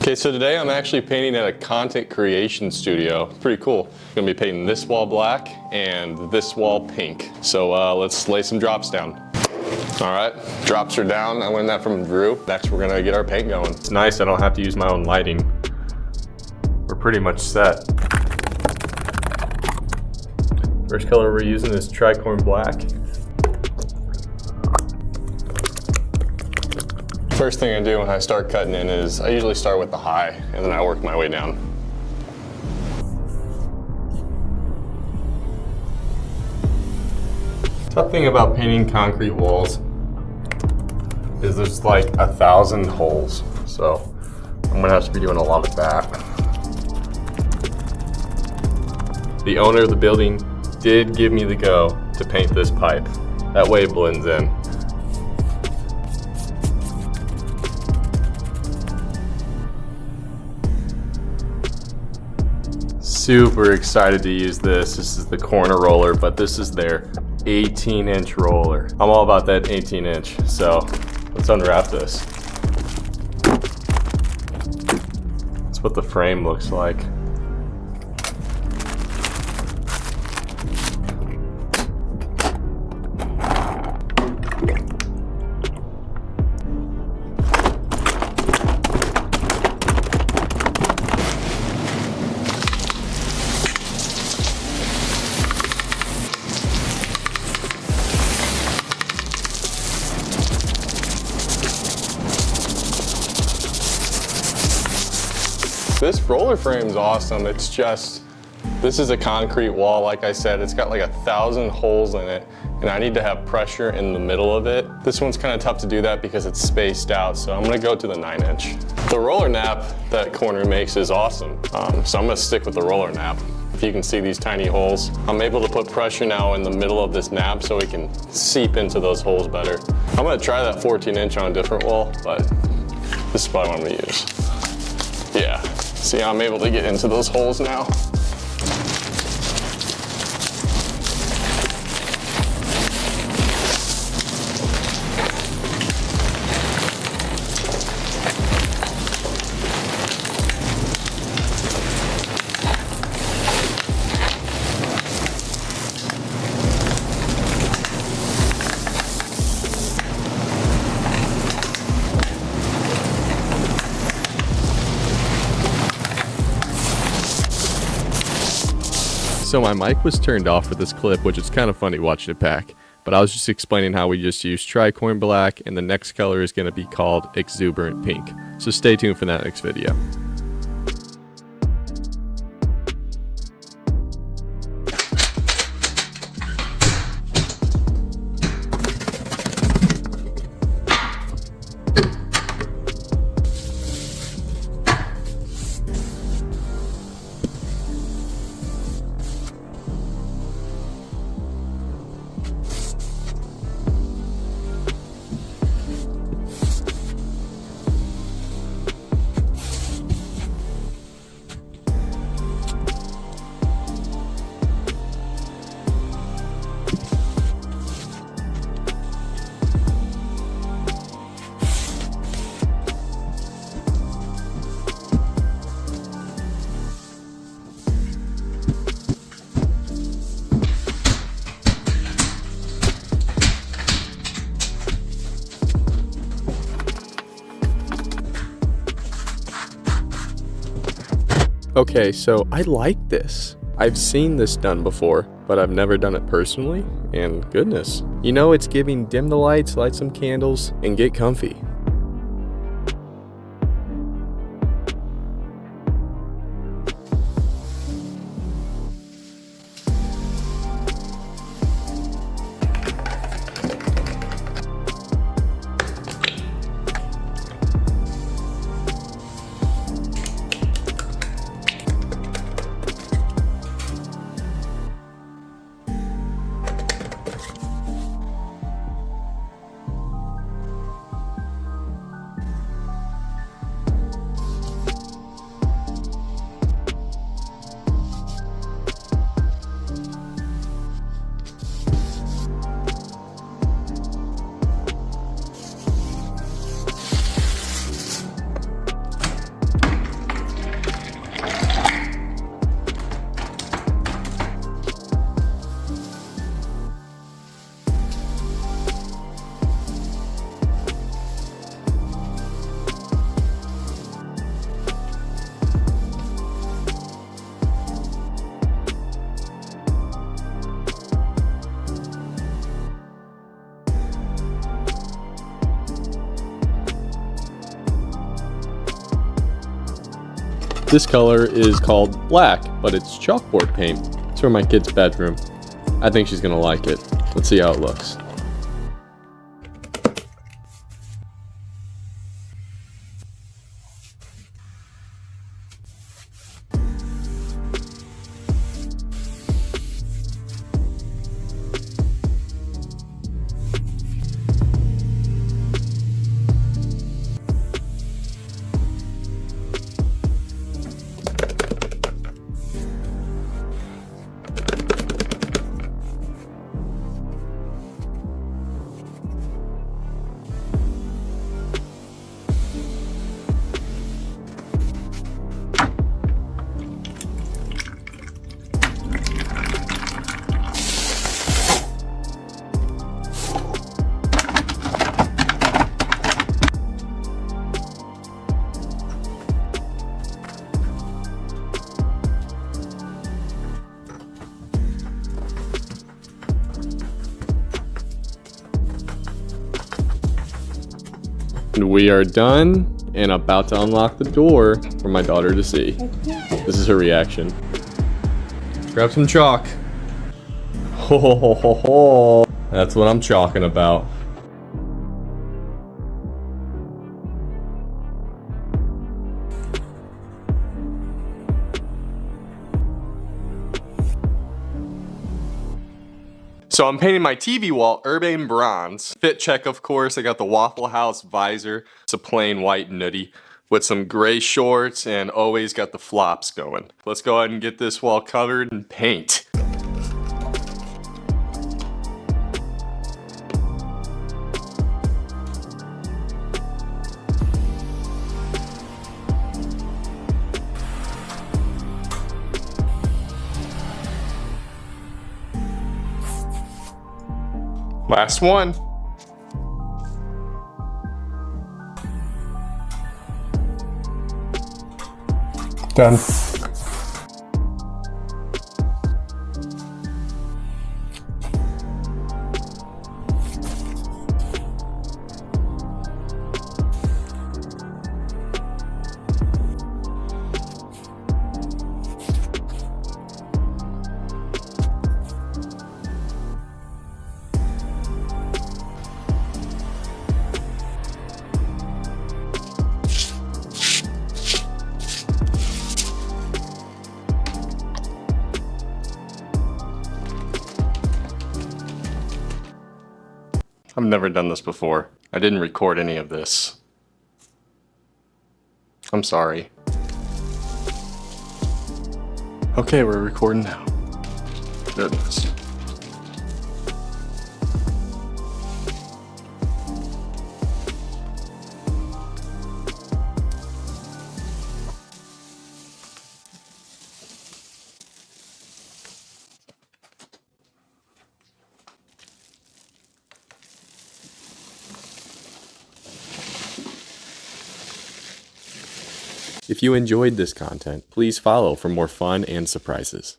Okay, so today I'm actually painting at a content creation studio. Pretty cool. I'm gonna be painting this wall black and this wall pink. So let's lay some drops down. All right, drops are down. I learned that from Drew. Next, we're gonna get our paint going. It's nice, I don't have to use my own lighting. We're pretty much set. First color we're using is Tricorn black. First thing I do when I start cutting in is I usually start with the high and then I work my way down. Tough thing about painting concrete walls is there's like 1,000 holes. So I'm gonna have to be doing a lot of that. The owner of the building did give me the go to paint this pipe. That way it blends in. Super excited to use this. This is the corner roller, but this is their 18-inch roller. I'm all about that 18-inch, so let's unwrap this. That's what the frame looks like. This roller frame's awesome. It's just, this is a concrete wall, like I said. It's got like 1,000 holes in it, and I need to have pressure in the middle of it. This one's kind of tough to do that because it's spaced out, so I'm gonna go to the 9-inch. The roller nap that corner makes is awesome, so I'm gonna stick with the roller nap. If you can see these tiny holes, I'm able to put pressure now in the middle of this nap so it can seep into those holes better. I'm gonna try that 14-inch on a different wall, but this is probably what I'm gonna use. Yeah. See how I'm able to get into those holes now? So my mic was turned off for this clip, which is kind of funny watching it pack. But I was just explaining how we just used Tricorn black, and the next color is going to be called Exuberant Pink. So stay tuned for that next video. Okay, so I like this. I've seen this done before, but I've never done it personally, and goodness. You know, it's giving dim the lights, light some candles, and get comfy. This color is called black, but it's chalkboard paint. It's for my kid's bedroom. I think she's gonna like it. Let's see how it looks. And we are done and about to unlock the door for my daughter to see. This is her reaction. Grab some chalk. Ho ho ho ho ho. That's what I'm chalking about. So I'm painting my TV wall Urbane Bronze. Fit check, of course. I got the Waffle House visor. It's a plain white nutty with some gray shorts and always got the flops going. Let's go ahead and get this wall covered in paint. Last one. Done. I've never done this before. I didn't record any of this. I'm sorry. Okay, we're recording now. Goodness. If you enjoyed this content, please follow for more fun and surprises.